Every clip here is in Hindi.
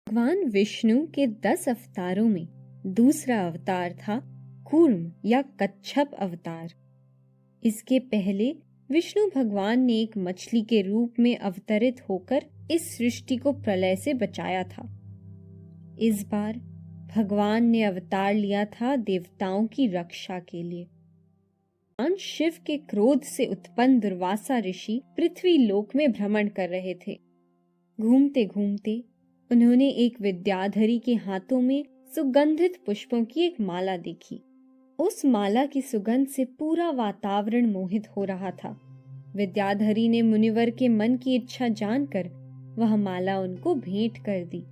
भगवान विष्णु के 10 अवतारों में दूसरा अवतार था कूर्म या कच्छप अवतार। इसके पहले विष्णु भगवान ने एक मछली के रूप में अवतरित होकर इस सृष्टि को प्रलय से बचाया था। इस बार भगवान ने अवतार लिया था देवताओं की रक्षा के लिए। भगवान शिव के क्रोध से उत्पन्न दुर्वासा ऋषि पृथ्वी लोक में भ्रमण कर रहे थे। घूमते घूमते उन्होंने एक विद्याधरी के हाथों में सुगंधित पुष्पों की एक माला देखी। उस माला की सुगंध से पूरा वातावरण मोहित हो रहा था। विद्याधरी ने मुनिवर के मन की इच्छा जानकर वह माला उनको भेंट कर दी।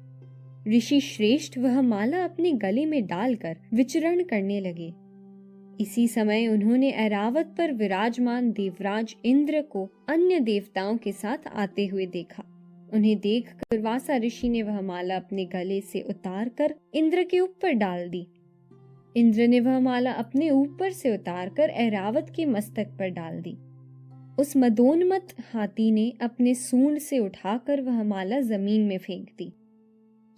ऋषि श्रेष्ठ वह माला अपने गले में डालकर विचरण करने लगे। इसी समय उन्होंने ऐरावत पर विराजमान देवराज इंद्र को अन्य देवताओं के साथ आते हुए देखा। उन्हें देखकर दुर्वासा ऋषि ने वह माला अपने गले से उतारकर इंद्र के ऊपर डाल दी। इंद्र ने वह माला अपने ऊपर से उतारकर ऐरावत के मस्तक पर डाल दी। उस मदोन्मत्त हाथी ने अपने सूंड से उठाकर वह माला जमीन में फेंक दी।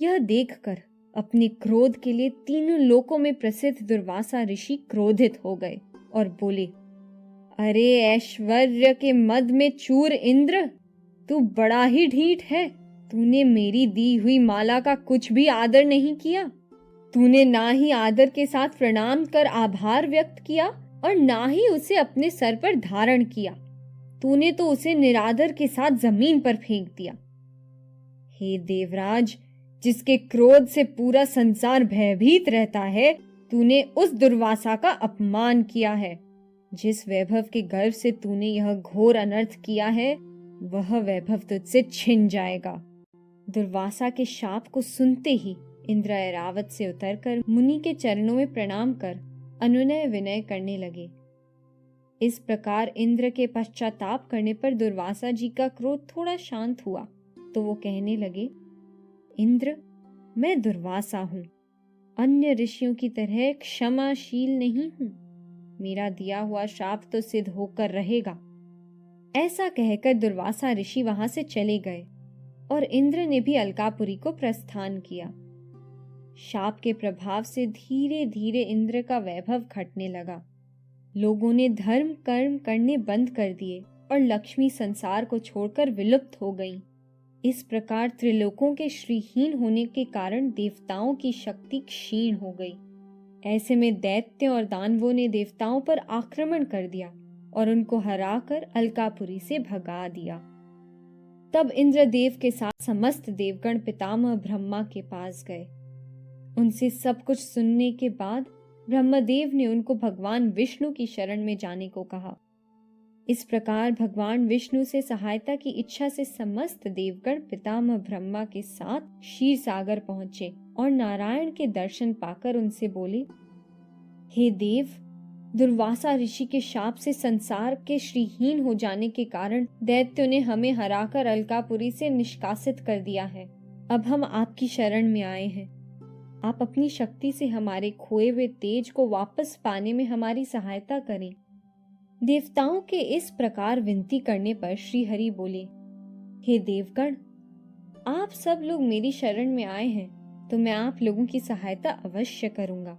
यह देखकर अपने क्रोध के लिए तीनों लोकों में प्रसिद्ध दुर्वासा ऋषि क्रोधित हो गए और बोले, अरे ऐश्वर्य के मद में चूर इंद्र, तू बड़ा ही ढीठ है। तूने मेरी दी हुई माला का कुछ भी आदर नहीं किया। तूने ना ही आदर के साथ प्रणाम कर आभार व्यक्त किया और ना ही उसे अपने सर पर धारण किया। तूने तो उसे निरादर के साथ जमीन पर फेंक दिया। हे देवराज, जिसके क्रोध से पूरा संसार भयभीत रहता है, तूने उस दुर्वासा का अपमान किया है। जिस वैभव के गर्व से तूने यह घोर अनर्थ किया है, वह वैभव तुझसे छिन जाएगा। दुर्वासा के शाप को सुनते ही इंद्र ऐरावत से उतरकर मुनि के चरणों में प्रणाम कर अनुनय विनय करने लगे। इस प्रकार इंद्र के पश्चाताप करने पर दुर्वासा जी का क्रोध थोड़ा शांत हुआ तो वो कहने लगे, इंद्र, मैं दुर्वासा हूँ, अन्य ऋषियों की तरह क्षमाशील नहीं हूँ। मेरा दिया हुआ शाप तो सिद्ध होकर रहेगा। ऐसा कहकर दुर्वासा ऋषि वहां से चले गए और इंद्र ने भी अलकापुरी को प्रस्थान किया। शाप के प्रभाव से धीरे धीरे इंद्र का वैभव घटने लगा। लोगों ने धर्म कर्म करने बंद कर दिए और लक्ष्मी संसार को छोड़कर विलुप्त हो गई। इस प्रकार त्रिलोकों के श्रीहीन होने के कारण देवताओं की शक्ति क्षीण हो गई। ऐसे में दैत्यों और दानवों ने देवताओं पर आक्रमण कर दिया और उनको हराकर अलकापुरी से भगा दिया। तब इंद्रदेव के साथ समस्त देवगण पितामह ब्रह्मा के पास गए। उनसे सब कुछ सुनने के बाद ब्रह्मदेव ने उनको भगवान विष्णु की शरण में जाने को कहा। इस प्रकार भगवान विष्णु से सहायता की इच्छा से समस्त देवगण पितामह ब्रह्मा के साथ क्षीर सागर पहुंचे और नारायण के दर्शन पाकर उनसे बोले, हे देव, दुर्वासा ऋषि के शाप से संसार के श्रीहीन हो जाने के कारण दैत्यों ने हमें हराकर अलकापुरी से निष्कासित कर दिया है। अब हम आपकी शरण में आए हैं। आप अपनी शक्ति से हमारे खोए हुए तेज को वापस पाने में हमारी सहायता करें। देवताओं के इस प्रकार विनती करने पर श्री हरि बोले, हे देवगण, आप सब लोग मेरी शरण में आए हैं तो मैं आप लोगों की सहायता अवश्य करूंगा।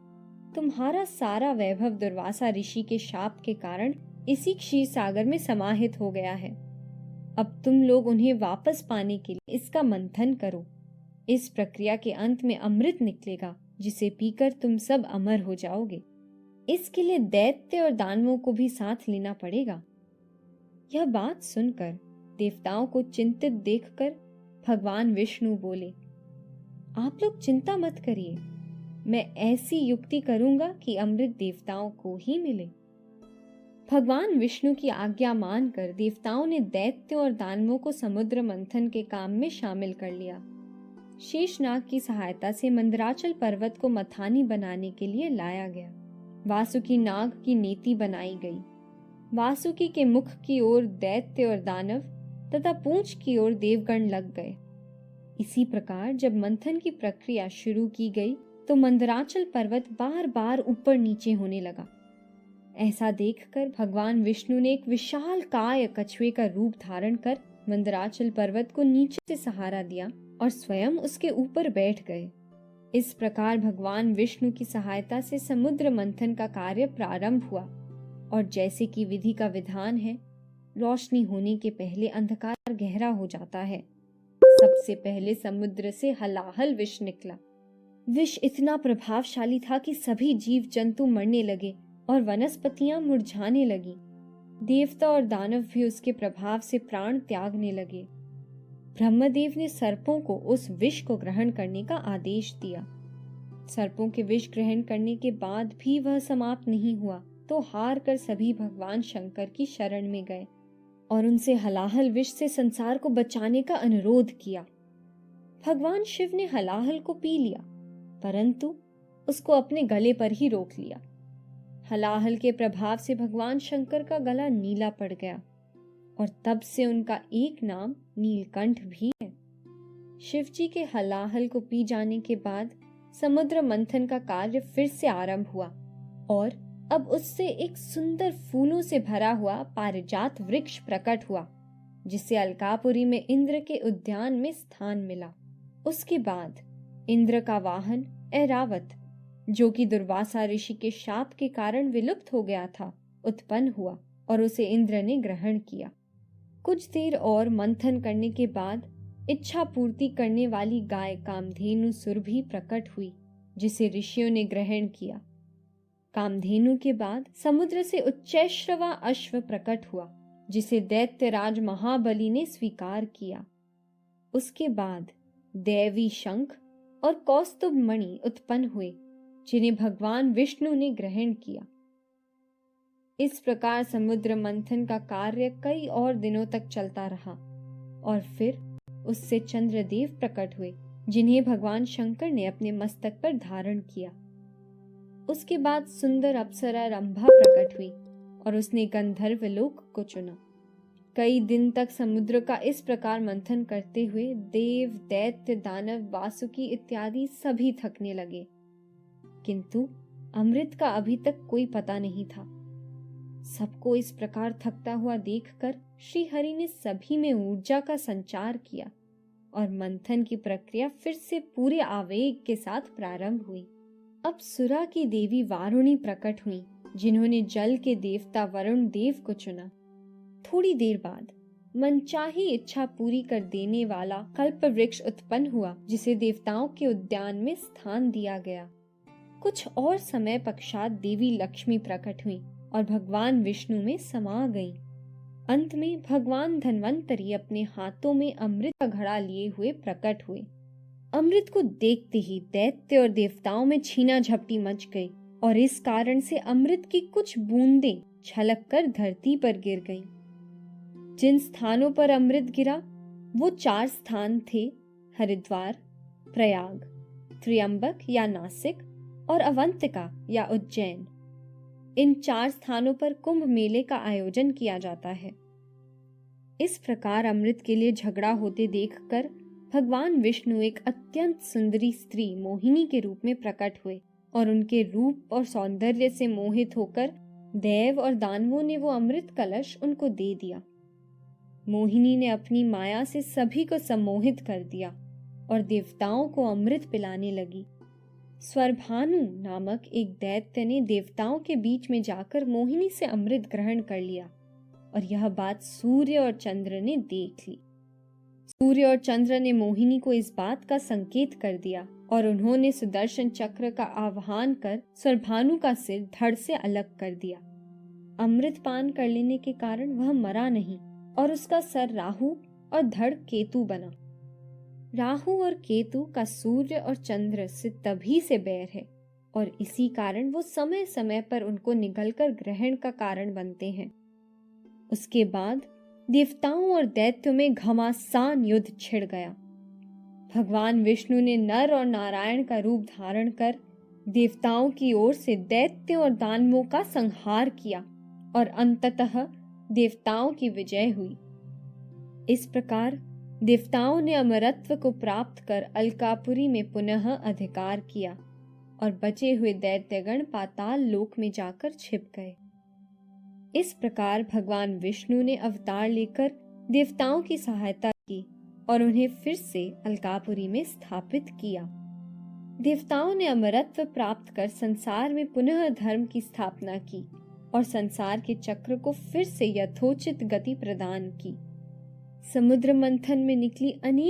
तुम्हारा सारा वैभव दुर्वासा ऋषि के शाप के कारण इसी क्षीर सागर में समाहित हो गया है। अब तुम लोग उन्हें वापस पाने के लिए इसका मंथन करो। इस प्रक्रिया के अंत में अमृत निकलेगा जिसे पीकर तुम सब अमर हो जाओगे। इसके लिए दैत्य और दानवों को भी साथ लेना पड़ेगा। यह बात सुनकर देवताओं को चिंतित देखकर भगवान विष्णु बोले, आप लोग चिंता मत करिए, मैं ऐसी युक्ति करूंगा कि अमृत देवताओं को ही मिले। भगवान विष्णु की आज्ञा मानकर देवताओं ने दैत्यों और दानवों को समुद्र मंथन के काम में शामिल कर लिया। शेषनाग की सहायता से मंदराचल पर्वत को मथानी बनाने के लिए लाया गया। वासुकी नाग की नेति बनाई गई। वासुकी के मुख की ओर दैत्य और दानव तथा पूंछ की ओर देवगण लग गए। इसी प्रकार जब मंथन की प्रक्रिया शुरू की गई तो मंदराचल पर्वत बार बार ऊपर नीचे होने लगा। ऐसा देखकर भगवान विष्णु ने एक विशाल काय कछुए का रूप धारण कर मंदराचल पर्वत को नीचे से सहारा दिया और स्वयं उसके ऊपर बैठ गए। इस प्रकार भगवान विष्णु की सहायता से समुद्र मंथन का कार्य प्रारंभ हुआ और जैसे कि विधि का विधान है, रोशनी होने के पहले अंधकार गहरा हो जाता है। सबसे पहले समुद्र से हलाहल विष निकला। विष इतना प्रभावशाली था कि सभी जीव जंतु मरने लगे और वनस्पतियां मुरझाने लगी। देवता और दानव भी उसके प्रभाव से प्राण त्यागने लगे। ब्रह्मदेव ने सर्पों को उस विष को ग्रहण करने का आदेश दिया। सर्पों के विष ग्रहण करने के बाद भी वह समाप्त नहीं हुआ तो हार कर सभी भगवान शंकर की शरण में गए और उनसे हलाहल विष से संसार को बचाने का अनुरोध किया। भगवान शिव ने हलाहल को पी लिया, परंतु उसको अपने गले पर ही रोक लिया। हलाहल के प्रभाव से भगवान शंकर का गला नीला पड़ गया और तब से उनका एक नाम नीलकंठ भी है। शिवजी के हलाहल को पी जाने के बाद समुद्र मंथन का कार्य फिर से आरंभ हुआ और अब उससे एक सुंदर फूलों से भरा हुआ पारिजात वृक्ष प्रकट हुआ, जिसे अलकापुरी में इंद्र के उद्यान में स्थान मिला। उसके बाद इंद्र का वाहन ऐरावत, जो कि दुर्वासा ऋषि के शाप के कारण विलुप्त हो गया था, उत्पन्न हुआ और उसे इंद्र ने ग्रहण किया। कुछ देर और मंथन करने के बाद इच्छा पूर्ति करने वाली गाय कामधेनु सुरभि प्रकट हुई, जिसे ऋषियों ने ग्रहण किया। कामधेनु के बाद समुद्र से उच्चैश्रवा अश्व प्रकट हुआ, जिसे दैत्यराज महाबली ने स्वीकार किया। उसके बाद दैवी शंख और कौस्तुभ मणि उत्पन्न हुए, जिन्हें भगवान विष्णु ने ग्रहण किया। इस प्रकार समुद्र मंथन का कार्य कई और दिनों तक चलता रहा और फिर उससे चंद्रदेव प्रकट हुए, जिन्हें भगवान शंकर ने अपने मस्तक पर धारण किया। उसके बाद सुंदर अप्सरा रंभा प्रकट हुई और उसने गंधर्व लोक को चुना। कई दिन तक समुद्र का इस प्रकार मंथन करते हुए देव, दैत्य, दानव, वासुकी इत्यादि सभी थकने लगे, किंतु अमृत का अभी तक कोई पता नहीं था। सबको इस प्रकार थकता हुआ देखकर श्री हरि ने सभी में ऊर्जा का संचार किया और मंथन की प्रक्रिया फिर से पूरे आवेग के साथ प्रारंभ हुई। अब सुरा की देवी वारुणी प्रकट हुई, जिन्होंने जल के देवता वरुण देव को चुना। थोड़ी देर बाद मनचाही इच्छा पूरी कर देने वाला कल्प वृक्ष उत्पन्न हुआ, जिसे देवताओं के उद्यान में स्थान दिया गया। कुछ और समय पश्चात देवी लक्ष्मी प्रकट हुई और भगवान विष्णु में समा गईं। अंत में भगवान धन्वंतरी अपने हाथों में अमृत का घड़ा लिए हुए प्रकट हुए। अमृत को देखते ही दैत्य और देवताओं में छीना झपटी मच गई और इस कारण से अमृत की कुछ बूंदें छलक कर धरती पर गिर गईं। जिन स्थानों पर अमृत गिरा वो 4 स्थान थे: हरिद्वार, प्रयाग, त्र्यंबक या नासिक और अवंतिका या उज्जैन। इन 4 स्थानों पर कुंभ मेले का आयोजन किया जाता है। इस प्रकार अमृत के लिए झगड़ा होते देखकर भगवान विष्णु एक अत्यंत सुंदरी स्त्री मोहिनी के रूप में प्रकट हुए और उनके रूप और सौंदर्य से मोहित होकर देव और दानवों ने वो अमृत कलश उनको दे दिया। मोहिनी ने अपनी माया से सभी को सम्मोहित कर दिया और देवताओं को अमृत पिलाने लगी। स्वरभानु नामक एक दैत्य ने देवताओं के बीच में जाकर मोहिनी से अमृत ग्रहण कर लिया और यह बात सूर्य और चंद्र ने देख ली। सूर्य और चंद्र ने मोहिनी को इस बात का संकेत कर दिया और उन्होंने सुदर्शन चक्र का आह्वान कर स्वरभानु का सिर धड़ से अलग कर दिया। अमृत पान कर लेने के कारण वह मरा नहीं और उसका सर राहु और धड़ केतु बना। राहु और केतु का सूर्य और चंद्र से तभी से बैर है और इसी कारण वो समय समय पर उनको निगलकर ग्रहण का कारण बनते हैं। उसके बाद देवताओं और दैत्यों में घमासान युद्ध छिड़ गया। भगवान विष्णु ने नर और नारायण का रूप धारण कर देवताओं की ओर से दैत्यों और दानवों का संहार किया और अंततः देवताओं की विजय हुई। इस प्रकार देवताओं ने अमरत्व को प्राप्त कर अलकापुरी में पुनः अधिकार किया और बचे हुए दैत्यगण पाताल लोक में जाकर छिप गए। इस प्रकार भगवान विष्णु ने अवतार लेकर देवताओं की सहायता की और उन्हें फिर से अलकापुरी में स्थापित किया। देवताओं ने अमरत्व प्राप्त कर संसार में पुनः धर्म की स्थापना की और संसार के चक्र को फिर से यथोचित गति प्रदान की। समुद्र मंथन में निकली अनेक